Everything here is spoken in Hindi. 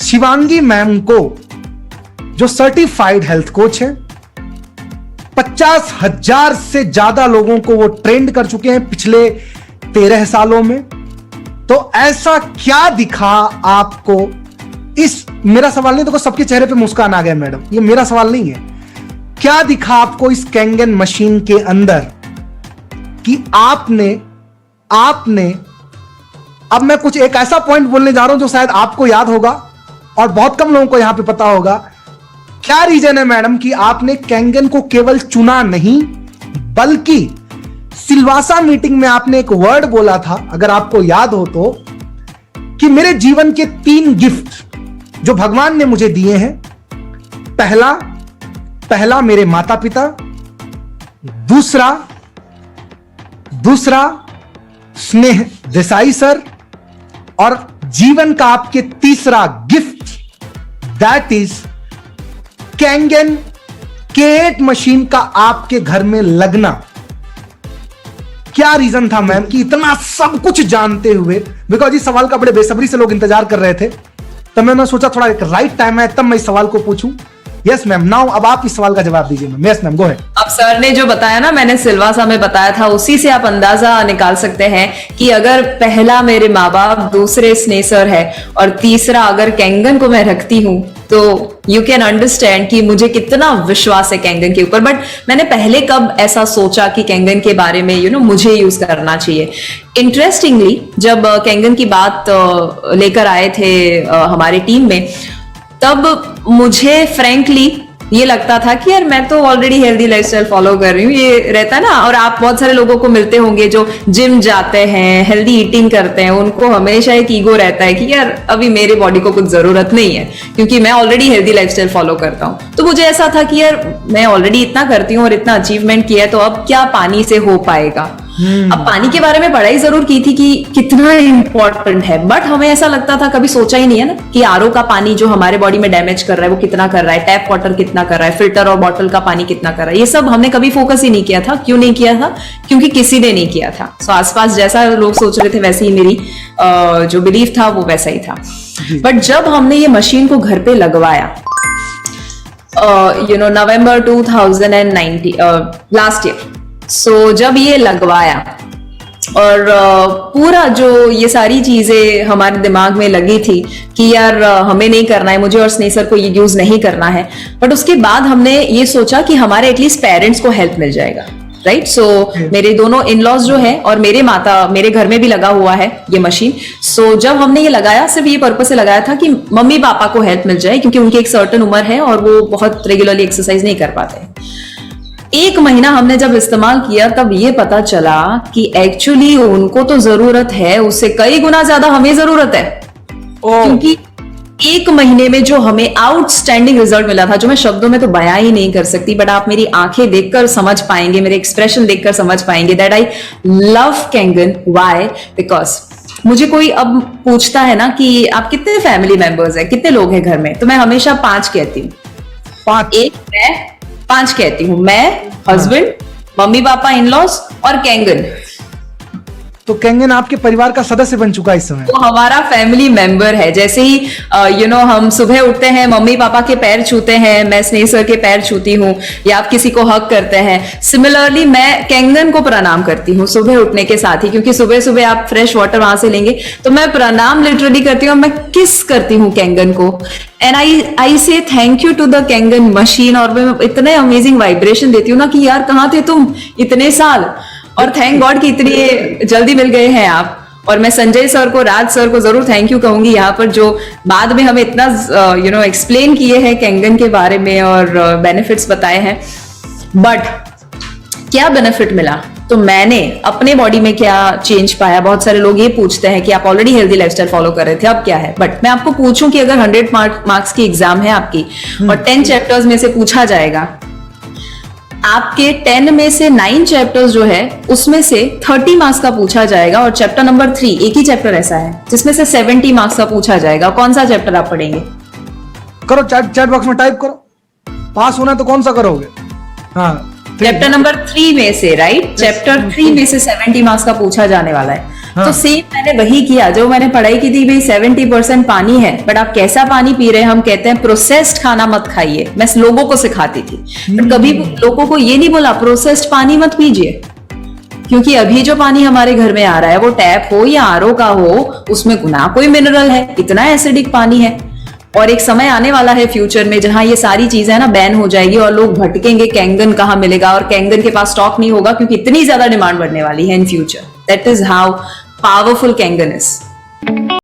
शिवांगी मैम को, जो सर्टिफाइड हेल्थ कोच है, 50,000 से ज्यादा लोगों को वो ट्रेंड कर चुके हैं पिछले 13 सालों में। तो ऐसा क्या दिखा आपको इस, मेरा सवाल नहीं, देखो सबके चेहरे पे मुस्कान आ गया मैडम, ये मेरा सवाल नहीं है, क्या दिखा आपको इस कैंगन मशीन के अंदर कि आपने अब मैं कुछ एक ऐसा पॉइंट बोलने जा रहा हूं जो शायद आपको याद होगा और बहुत कम लोगों को यहां पे पता होगा। क्या रीजन है मैडम कि आपने कैंगन को केवल चुना नहीं, बल्कि सिलवासा मीटिंग में आपने एक वर्ड बोला था, अगर आपको याद हो तो, कि मेरे जीवन के 3 गिफ्ट जो भगवान ने मुझे दिए हैं, पहला मेरे माता पिता, दूसरा स्नेह देसाई सर, और जीवन का आपके तीसरा gift, that is Kangen K8 machine का आपके घर में लगना। क्या रीजन था मैम कि इतना सब कुछ जानते हुए, बिकॉज इस सवाल का बड़े बेसब्री से लोग इंतजार कर रहे थे, तब मैंने सोचा थोड़ा एक राइट टाइम है तब मैं इस सवाल को पूछूं। यस मैम, नाउ अब आप इस सवाल का जवाब दीजिए ma'am. Yes ma'am, go ahead. अब सर ने जो बताया ना, मैंने सिलवासा में बताया था, उसी से आप अंदाजा निकाल सकते हैं कि अगर पहला मेरे माँ बाप, दूसरे स्नेह सर है और तीसरा अगर कैंगन को मैं रखती हूँ, तो यू कैन अंडरस्टैंड कि मुझे कितना विश्वास है कैंगन के ऊपर। बट मैंने पहले कब ऐसा सोचा कि कैंगन के बारे में मुझे यूज करना चाहिए। इंटरेस्टिंगली जब कैंगन की बात लेकर आए थे हमारे टीम में, तब मुझे फ्रैंकली ये लगता था कि यार मैं तो ऑलरेडी हेल्दी लाइफस्टाइल फॉलो कर रही हूँ, ये रहता है ना। और आप बहुत सारे लोगों को मिलते होंगे जो जिम जाते हैं, हेल्दी ईटिंग करते हैं, उनको हमेशा एक ईगो रहता है कि यार अभी मेरे बॉडी को कुछ जरूरत नहीं है क्योंकि मैं ऑलरेडी हेल्दी लाइफस्टाइल फॉलो करता हूँ। तो मुझे ऐसा था कि यार मैं ऑलरेडी इतना करती हूँ और इतना अचीवमेंट किया है, तो अब क्या पानी से हो पाएगा। अब पानी के बारे में पढ़ाई जरूर की थी कि कितना इंपॉर्टेंट है, बट हमें ऐसा लगता था, कभी सोचा ही नहीं है ना कि आरओ का पानी जो हमारे बॉडी में डैमेज कर रहा है वो कितना कर रहा है, टैप वाटर कितना कर रहा है, फिल्टर और बॉटल का पानी कितना कर रहा है। ये सब हमने कभी फोकस ही नहीं किया था। क्यों नहीं किया था? क्योंकि किसी ने नहीं किया था। सो आसपास जैसा लोग सोच रहे थे वैसे ही मेरी जो बिलीफ था वो वैसा ही था। बट जब हमने ये मशीन को घर पे लगवाया, नवंबर 2019 लास्ट ईयर, सो जब ये लगवाया और पूरा जो ये सारी चीजें हमारे दिमाग में लगी थी कि यार हमें नहीं करना है, मुझे और स्नेह सर को ये यूज नहीं करना है। बट उसके बाद हमने ये सोचा कि हमारे एटलीस्ट पेरेंट्स को हेल्प मिल जाएगा, राइट। सो मेरे दोनों इन-लॉज जो है और मेरे घर में भी लगा हुआ है ये मशीन। सो जब हमने ये लगाया, सिर्फ ये पर्पस से लगाया था कि मम्मी पापा को हेल्प मिल जाए, क्योंकि उनकी एक सर्टेन उम्र है और वो बहुत रेगुलरली एक्सरसाइज नहीं कर पाते। 1 महीना हमने जब इस्तेमाल किया, तब ये पता चला कि एक्चुअली उनको तो जरूरत है, उससे कई गुना ज्यादा हमें जरूरत है। क्योंकि 1 महीने में जो हमें आउटस्टैंडिंग रिजल्ट मिला था, जो मैं शब्दों में तो बयां ही नहीं कर सकती, बट आप मेरी आंखें देखकर समझ पाएंगे, मेरे एक्सप्रेशन देखकर समझ पाएंगे that I love Kangen. Why? Because मुझे कोई अब पूछता है ना कि आप कितने फैमिली मेंबर्स हैं, कितने लोग हैं घर में, तो मैं हमेशा 5 कहती हूँ। 5 कहती हूँ, मैं, हस्बैंड, मम्मी पापा, इन-लॉज और कैंगन। तो कैंगन आपके परिवार का सदस्य बन चुका है इस समय। वो हमारा फैमिली मेंबर है। जैसे ही हम सुबह उठते हैं, मम्मी पापा के पैर छूते हैं, मैं स्नेह सर के पैर छूती हूँ, या आप किसी को हक करते हैं, सिमिलरली मैं कैंगन को प्रणाम करती हूँ सुबह उठने के साथ ही, क्योंकि सुबह सुबह आप फ्रेश वाटर वहां से लेंगे, तो मैं प्रणाम लिटरली करती हूँ, मैं किस करती हूँ कैंगन को। And I say thank you to the कैंगन मशीन। और मैं इतने अमेजिंग वाइब्रेशन देती हूँ ना कि यार कहाँ थे तुम इतने साल, और थैंक गॉड कि इतनी जल्दी मिल गए हैं आप। और मैं संजय सर को, राज सर को जरूर थैंक यू कहूंगी यहाँ पर, जो बाद में हमें इतना एक्सप्लेन किए हैं कैंगन के बारे में और बेनिफिट्स बताए हैं। बट क्या बेनिफिट मिला, तो मैंने अपने बॉडी में क्या चेंज पाया। बहुत सारे लोग ये पूछते हैं कि आप ऑलरेडी हेल्दी लाइफस्टाइल फॉलो कर रहे थे, अब क्या है। बट मैं आपको पूछूं कि अगर 100 मार्क्स की एग्जाम है आपकी और 10 चैप्टर्स में से पूछा जाएगा, आपके 10 में से 9 चैप्टर्स जो है उसमें से 30 मार्क्स का पूछा जाएगा, और चैप्टर नंबर 3 एक ही चैप्टर ऐसा है जिसमें से 70 मार्क्स का पूछा जाएगा। कौन सा चैप्टर आप पढ़ेंगे? करो, चैट बॉक्स में टाइप करो। पास होना तो कौन सा करोगे? हाँ, चैप्टर नंबर 3 में से, राइट, चैप्टर 3 में से 70 मार्क्स का पूछा जाने वाला है। तो सेम मैंने वही किया जो मैंने पढ़ाई की थी, भाई 70% पानी है, बट आप कैसा पानी पी रहे हैं। हम कहते हैं प्रोसेस्ड खाना मत खाइए, मैं लोगों को सिखाती थी, बट कभी लोगों को ये नहीं बोला प्रोसेस्ड पानी मत पीजिए, क्योंकि अभी जो पानी हमारे घर में आ रहा है वो टैप हो या आरओ का हो, उसमें ना कोई मिनरल है, इतना एसिडिक पानी है। और एक समय आने वाला है फ्यूचर में जहां ये सारी चीजें ना बैन हो जाएगी और लोग भटकेंगे कैंगन कहाँ मिलेगा, और कैंगन के पास स्टॉक नहीं होगा क्योंकि इतनी ज्यादा डिमांड बढ़ने वाली है in future. That is how powerful Kangen is.